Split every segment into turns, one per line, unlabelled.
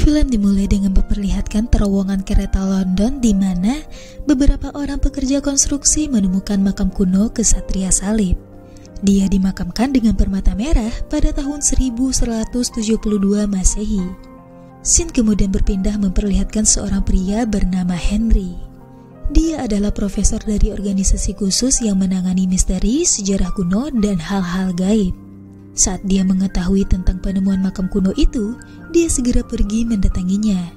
Film dimulai dengan memperlihatkan terowongan kereta London di mana beberapa orang pekerja konstruksi menemukan makam kuno Ksatria Salib. Dia dimakamkan dengan permata merah pada tahun 1172 Masehi. Scene kemudian berpindah memperlihatkan seorang pria bernama Henry. Dia adalah profesor dari organisasi khusus yang menangani misteri, sejarah kuno, dan hal-hal gaib. Saat dia mengetahui tentang penemuan makam kuno itu, dia segera pergi mendatanginya.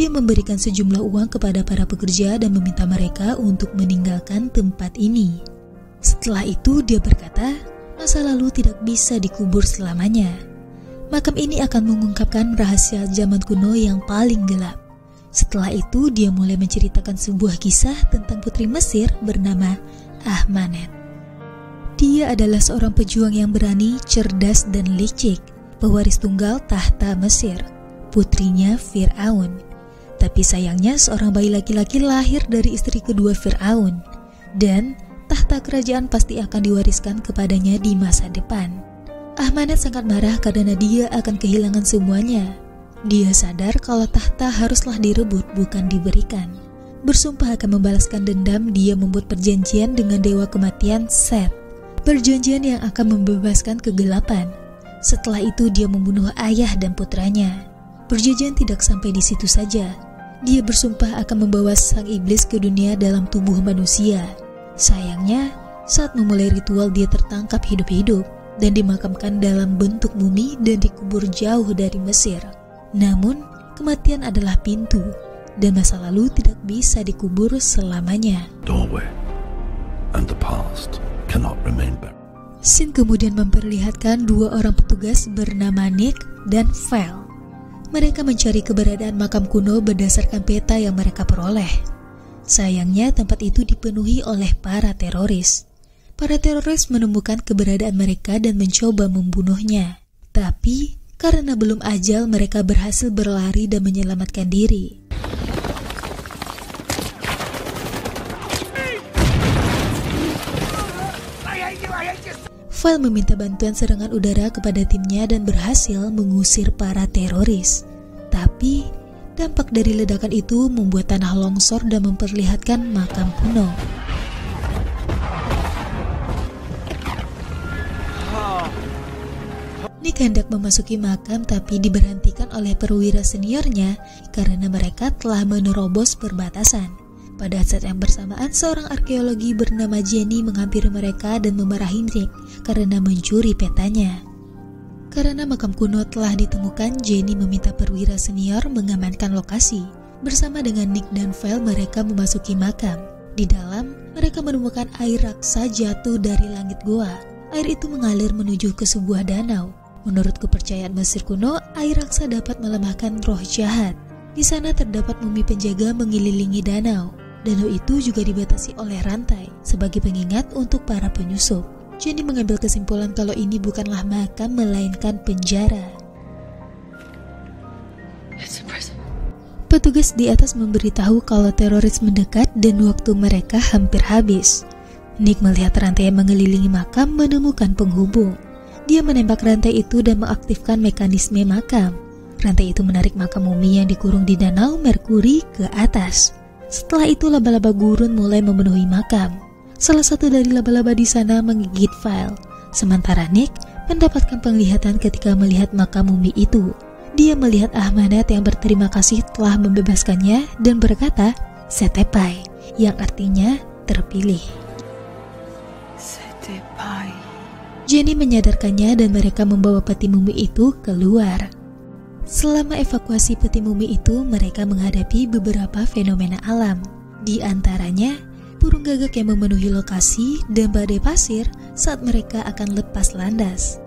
Dia memberikan sejumlah uang kepada para pekerja dan meminta mereka untuk meninggalkan tempat ini. Setelah itu dia berkata, masa lalu tidak bisa dikubur selamanya. Makam ini akan mengungkapkan rahasia zaman kuno yang paling gelap. Setelah itu dia mulai menceritakan sebuah kisah tentang putri Mesir bernama Ahmanet. Dia adalah seorang pejuang yang berani, cerdas, dan licik, pewaris tunggal tahta Mesir, putrinya Fir'aun. Tapi sayangnya seorang bayi laki-laki lahir dari istri kedua Fir'aun, dan tahta kerajaan pasti akan diwariskan kepadanya di masa depan. Ahmanet sangat marah karena dia akan kehilangan semuanya. Dia sadar kalau tahta haruslah direbut, bukan diberikan. Bersumpah akan membalaskan dendam, dia membuat perjanjian dengan dewa kematian Set. Perjanjian yang akan membebaskan kegelapan. Setelah itu dia membunuh ayah dan putranya. Perjanjian tidak sampai di situ saja. Dia bersumpah akan membawa sang iblis ke dunia dalam tubuh manusia. Sayangnya, saat memulai ritual dia tertangkap hidup-hidup dan dimakamkan dalam bentuk mumi dan dikubur jauh dari Mesir. Namun, kematian adalah pintu dan masa lalu tidak bisa dikubur selamanya.
Doorway and the past cannot remain back.
Scene kemudian memperlihatkan dua orang petugas bernama Nick dan Val. Mereka mencari keberadaan makam kuno berdasarkan peta yang mereka peroleh. Sayangnya tempat itu dipenuhi oleh para teroris. Para teroris menemukan keberadaan mereka dan mencoba membunuhnya. Tapi karena belum ajal, mereka berhasil berlari dan menyelamatkan diri. Val meminta bantuan serangan udara kepada timnya dan berhasil mengusir para teroris. Tapi, dampak dari ledakan itu membuat tanah longsor dan memperlihatkan makam kuno. Nick hendak memasuki makam tapi diberhentikan oleh perwira seniornya karena mereka telah menerobos perbatasan. Pada saat yang bersamaan, seorang arkeologi bernama Jenny menghampiri mereka dan memarahi Nick karena mencuri petanya. Karena makam kuno telah ditemukan, Jenny meminta perwira senior mengamankan lokasi. Bersama dengan Nick dan Val, mereka memasuki makam. Di dalam, mereka menemukan air raksa jatuh dari langit goa. Air itu mengalir menuju ke sebuah danau. Menurut kepercayaan Mesir kuno, air raksa dapat melemahkan roh jahat. Di sana terdapat mumi penjaga mengelilingi danau. Danau itu juga dibatasi oleh rantai sebagai pengingat untuk para penyusup. Jenny mengambil kesimpulan kalau ini bukanlah makam melainkan penjara. Petugas di atas memberitahu kalau teroris mendekat dan waktu mereka hampir habis. Nick melihat rantai yang mengelilingi makam menemukan penghubung. Dia menembak rantai itu dan mengaktifkan mekanisme makam. Rantai itu menarik makam mumi yang dikurung di danau Merkuri ke atas. Setelah itu laba-laba gurun mulai memenuhi makam. Salah satu dari laba-laba di sana menggigit Val. Sementara Nick mendapatkan penglihatan ketika melihat makam mumi itu. Dia melihat Ahmanet yang berterima kasih telah membebaskannya dan berkata, Setepai, yang artinya terpilih.
Setepai.
Jenny menyadarkannya dan mereka membawa peti mumi itu keluar. Selama evakuasi peti mumi itu, mereka menghadapi beberapa fenomena alam. Di antaranya, burung gagak yang memenuhi lokasi dan badai pasir saat mereka akan lepas landas.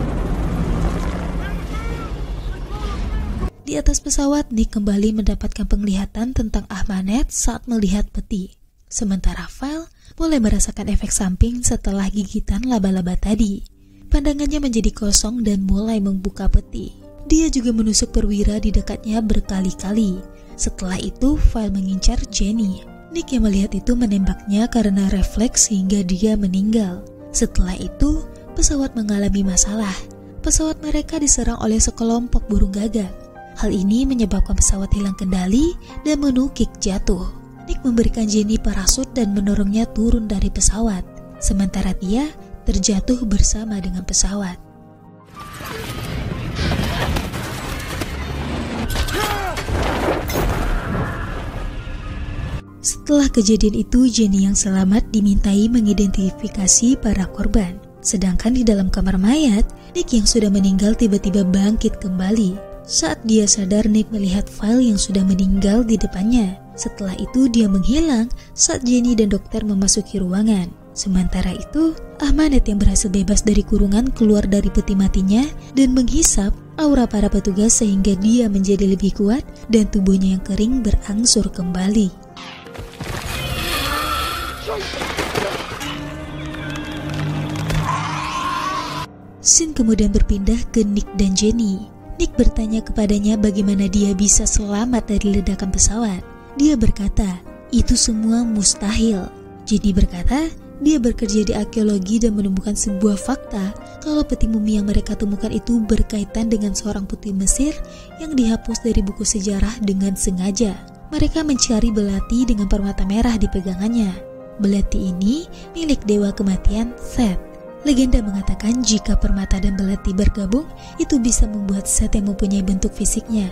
Di atas pesawat, Nick kembali mendapatkan penglihatan tentang Ahmanet saat melihat peti. Sementara Val mulai merasakan efek samping setelah gigitan laba-laba tadi. Pandangannya menjadi kosong dan mulai membuka peti. Dia juga menusuk perwira di dekatnya berkali-kali. Setelah itu, Val mengincar Jenny. Nick yang melihat itu menembaknya karena refleks hingga dia meninggal. Setelah itu, pesawat mengalami masalah. Pesawat mereka diserang oleh sekelompok burung gagak. Hal ini menyebabkan pesawat hilang kendali dan menukik jatuh. Nick memberikan Jenny parasut dan mendorongnya turun dari pesawat, sementara dia terjatuh bersama dengan pesawat. Setelah kejadian itu, Jenny yang selamat dimintai mengidentifikasi para korban. Sedangkan di dalam kamar mayat, Nick yang sudah meninggal tiba-tiba bangkit kembali. Saat dia sadar, Nick melihat file yang sudah meninggal di depannya. Setelah itu dia menghilang saat Jenny dan dokter memasuki ruangan. Sementara itu, Ahmanet yang berhasil bebas dari kurungan keluar dari peti matinya dan menghisap aura para petugas sehingga dia menjadi lebih kuat dan tubuhnya yang kering berangsur kembali. Scene kemudian berpindah ke Nick dan Jenny. Nick bertanya kepadanya bagaimana dia bisa selamat dari ledakan pesawat. Dia berkata, itu semua mustahil. Jenny berkata, dia bekerja di arkeologi dan menemukan sebuah fakta kalau peti mumi yang mereka temukan itu berkaitan dengan seorang putri Mesir yang dihapus dari buku sejarah dengan sengaja. Mereka mencari belati dengan permata merah di pegangannya. Belati ini milik dewa kematian Set. Legenda mengatakan jika permata dan belati bergabung, itu bisa membuat Set yang mempunyai bentuk fisiknya.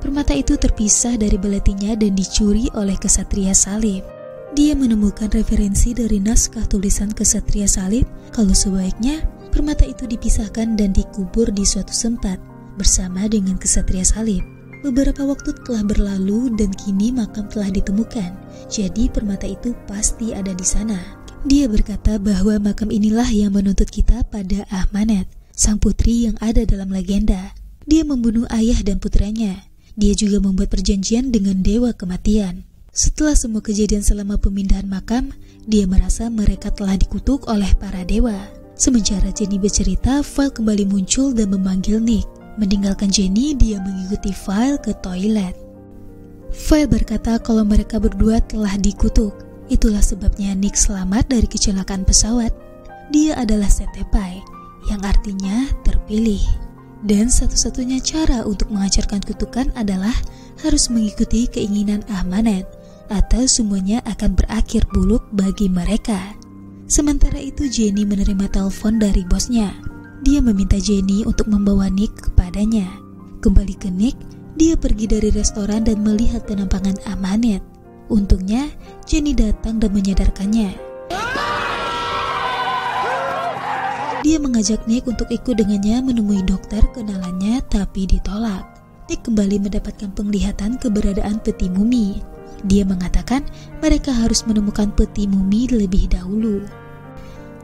Permata itu terpisah dari belatinya dan dicuri oleh Ksatria Salib. Dia menemukan referensi dari naskah tulisan Ksatria Salib kalau sebaiknya permata itu dipisahkan dan dikubur di suatu tempat bersama dengan Ksatria Salib. Beberapa waktu telah berlalu dan kini makam telah ditemukan, jadi permata itu pasti ada di sana. Dia berkata bahwa makam inilah yang menuntut kita pada Ahmanet, sang putri yang ada dalam legenda. Dia membunuh ayah dan putranya. Dia juga membuat perjanjian dengan dewa kematian. Setelah semua kejadian selama pemindahan makam, dia merasa mereka telah dikutuk oleh para dewa. Sementara Jenny bercerita, file kembali muncul dan memanggil Nick. Meninggalkan Jenny, dia mengikuti file ke toilet. File berkata kalau mereka berdua telah dikutuk. Itulah sebabnya Nick selamat dari kecelakaan pesawat. Dia adalah Setepai, yang artinya terpilih. Dan satu-satunya cara untuk menghancurkan kutukan adalah harus mengikuti keinginan Ahmanet, atau semuanya akan berakhir buruk bagi mereka. Sementara itu Jenny menerima telepon dari bosnya. Dia meminta Jenny untuk membawa Nick kepadanya. Kembali ke Nick, dia pergi dari restoran dan melihat penampakan Ahmanet. Untungnya, Jenny datang dan menyadarkannya. Dia mengajak Nick untuk ikut dengannya menemui dokter kenalannya, tapi ditolak. Nick kembali mendapatkan penglihatan keberadaan peti mumi. Dia mengatakan mereka harus menemukan peti mumi lebih dahulu.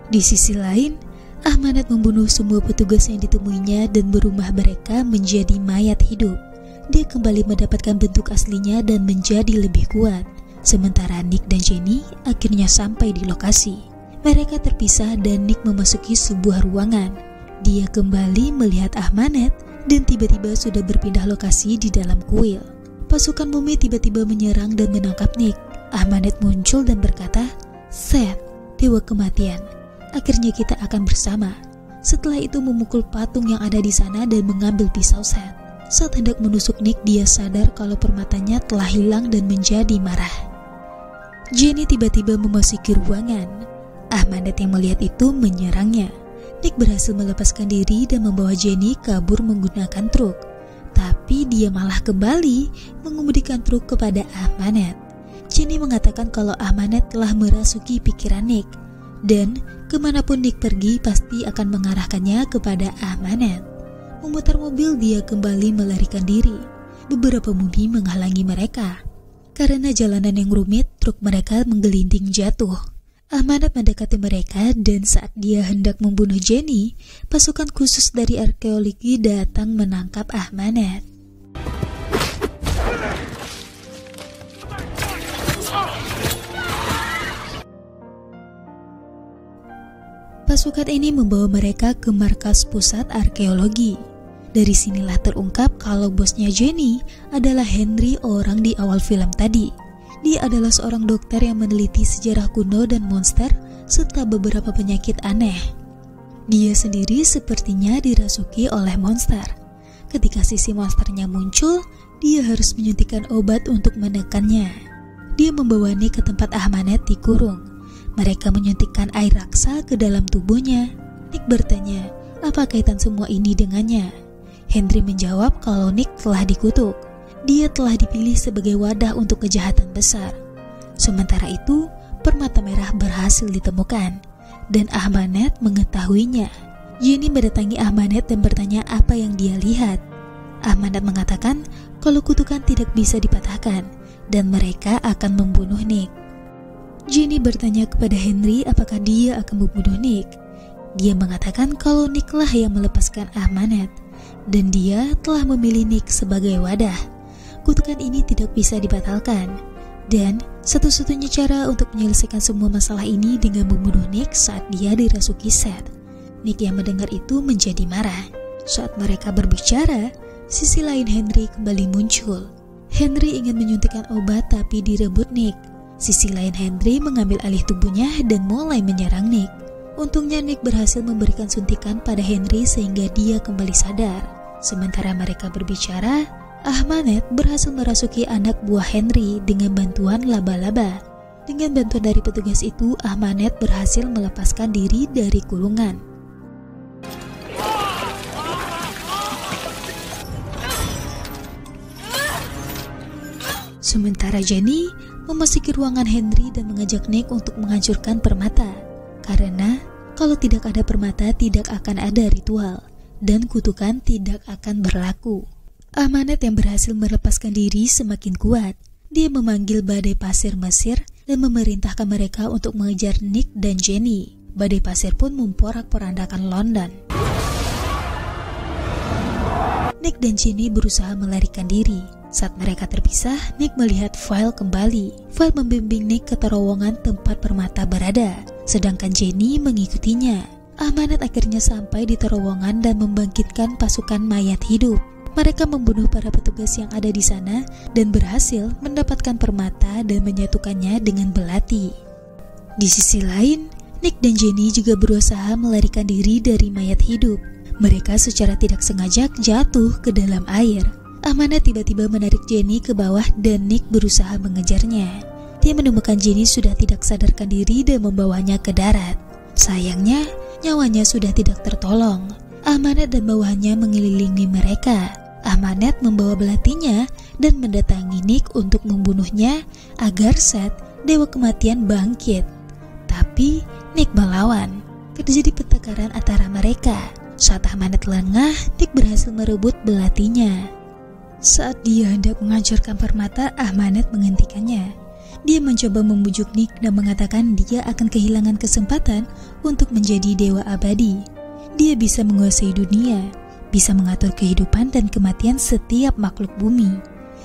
Di sisi lain, Ahmanet membunuh semua petugas yang ditemuinya dan berubah mereka menjadi mayat hidup. Dia kembali mendapatkan bentuk aslinya dan menjadi lebih kuat. Sementara Nick dan Jenny akhirnya sampai di lokasi. Mereka terpisah dan Nick memasuki sebuah ruangan. Dia kembali melihat Ahmanet dan tiba-tiba sudah berpindah lokasi di dalam kuil. Pasukan mumi tiba-tiba menyerang dan menangkap Nick. Ahmanet muncul dan berkata, Set, dewa kematian, akhirnya kita akan bersama. Setelah itu memukul patung yang ada di sana dan mengambil pisau Set. Saat hendak menusuk Nick, dia sadar kalau permatanya telah hilang dan menjadi marah. Jenny tiba-tiba memasuki ruangan. Ahmanet yang melihat itu menyerangnya. Nick berhasil melepaskan diri dan membawa Jenny kabur menggunakan truk. Tapi dia malah kembali mengemudikan truk kepada Ahmanet. Jenny mengatakan kalau Ahmanet telah merasuki pikiran Nick. Dan kemanapun Nick pergi pasti akan mengarahkannya kepada Ahmanet. Memutar mobil, dia kembali melarikan diri. Beberapa mumi menghalangi mereka. Karena jalanan yang rumit, truk mereka menggelinding jatuh. Ahmanet mendekati mereka dan saat dia hendak membunuh Jenny, pasukan khusus dari arkeologi datang menangkap Ahmanet. Pasukan ini membawa mereka ke markas pusat arkeologi. Dari sinilah terungkap kalau bosnya Jenny adalah Henry, orang di awal film tadi. Dia adalah seorang dokter yang meneliti sejarah kuno dan monster serta beberapa penyakit aneh. Dia sendiri sepertinya dirasuki oleh monster. Ketika sisi monsternya muncul, dia harus menyuntikkan obat untuk menekannya. Dia membawa Nick ke tempat Ahmanet dikurung. Mereka menyuntikkan air raksa ke dalam tubuhnya. Nick bertanya, apa kaitan semua ini dengannya? Henry menjawab kalau Nick telah dikutuk. Dia telah dipilih sebagai wadah untuk kejahatan besar. Sementara itu, permata merah berhasil ditemukan, dan Ahmanet mengetahuinya. Jenny mendatangi Ahmanet dan bertanya apa yang dia lihat. Ahmanet mengatakan kalau kutukan tidak bisa dipatahkan, dan mereka akan membunuh Nick. Jenny bertanya kepada Henry apakah dia akan membunuh Nick. Dia mengatakan kalau Nick lah yang melepaskan Ahmanet, dan dia telah memilih Nick sebagai wadah. Kutukan ini tidak bisa dibatalkan, dan satu-satunya cara untuk menyelesaikan semua masalah ini dengan membunuh Nick saat dia dirasuki Seth. Nick yang mendengar itu menjadi marah. Saat mereka berbicara, sisi lain Henry kembali muncul. Henry ingin menyuntikkan obat tapi direbut Nick. Sisi lain Henry mengambil alih tubuhnya dan mulai menyerang Nick. Untungnya Nick berhasil memberikan suntikan pada Henry sehingga dia kembali sadar. Sementara mereka berbicara, Ahmanet berhasil merasuki anak buah Henry dengan bantuan laba-laba. Dengan bantuan dari petugas itu, Ahmanet berhasil melepaskan diri dari kurungan. Sementara Jenny memasuki ruangan Henry dan mengajak Nick untuk menghancurkan permata. Karena kalau tidak ada permata tidak akan ada ritual, dan kutukan tidak akan berlaku. Ahmanet yang berhasil melepaskan diri semakin kuat. Dia memanggil badai pasir Mesir dan memerintahkan mereka untuk mengejar Nick dan Jenny. Badai pasir pun memporak-porandakan London. Nick dan Jenny berusaha melarikan diri. Saat mereka terpisah, Nick melihat File kembali. File membimbing Nick ke terowongan tempat permata berada, sedangkan Jenny mengikutinya. Ahmanet akhirnya sampai di terowongan dan membangkitkan pasukan mayat hidup. Mereka membunuh para petugas yang ada di sana dan berhasil mendapatkan permata dan menyatukannya dengan belati. Di sisi lain, Nick dan Jenny juga berusaha melarikan diri dari mayat hidup. Mereka secara tidak sengaja jatuh ke dalam air. Ahmanet tiba-tiba menarik Jenny ke bawah dan Nick berusaha mengejarnya. Dia menemukan Jenny sudah tidak sadarkan diri dan membawanya ke darat. Sayangnya, nyawanya sudah tidak tertolong. Ahmanet dan bawahannya mengelilingi mereka. Ahmanet membawa belatinya dan mendatangi Nick untuk membunuhnya agar Seth, dewa kematian, bangkit. Tapi Nick melawan. Terjadi pertengkaran antara mereka. Saat Ahmanet lengah, Nick berhasil merebut belatinya. Saat dia hendak menghancurkan permata, Ahmanet menghentikannya. Dia mencoba membujuk Nick dan mengatakan dia akan kehilangan kesempatan untuk menjadi dewa abadi. Dia bisa menguasai dunia, bisa mengatur kehidupan dan kematian setiap makhluk bumi.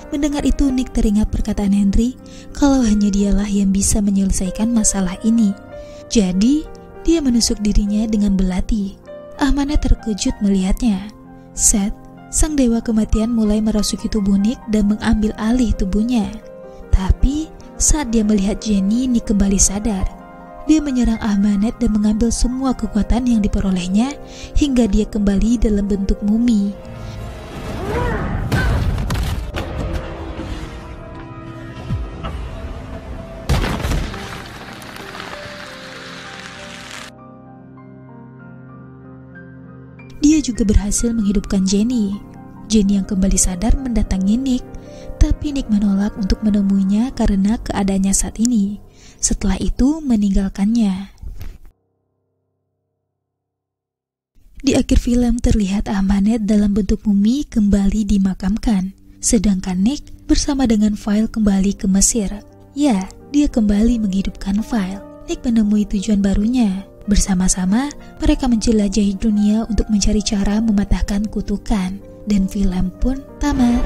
Mendengar itu, Nick teringat perkataan Henry kalau hanya dialah yang bisa menyelesaikan masalah ini. Jadi, dia menusuk dirinya dengan belati. Ahmanet terkejut melihatnya. Seth, sang dewa kematian, mulai merasuki tubuh Nick dan mengambil alih tubuhnya. Tapi, saat dia melihat Jenny, Nick kembali sadar. Dia menyerang Ahmanet dan mengambil semua kekuatan yang diperolehnya hingga dia kembali dalam bentuk mumi. Dia juga berhasil menghidupkan Jenny. Jenny yang kembali sadar mendatangi Nick, tapi Nick menolak untuk menemuinya karena keadaannya saat ini. Setelah itu meninggalkannya. Di akhir film terlihat Ahmanet dalam bentuk mumi kembali dimakamkan, sedangkan Nick bersama dengan File kembali ke Mesir. Ya, dia kembali menghidupkan File. Nick menemui tujuan barunya. Bersama-sama mereka menjelajahi dunia untuk mencari cara mematahkan kutukan, dan film pun tamat.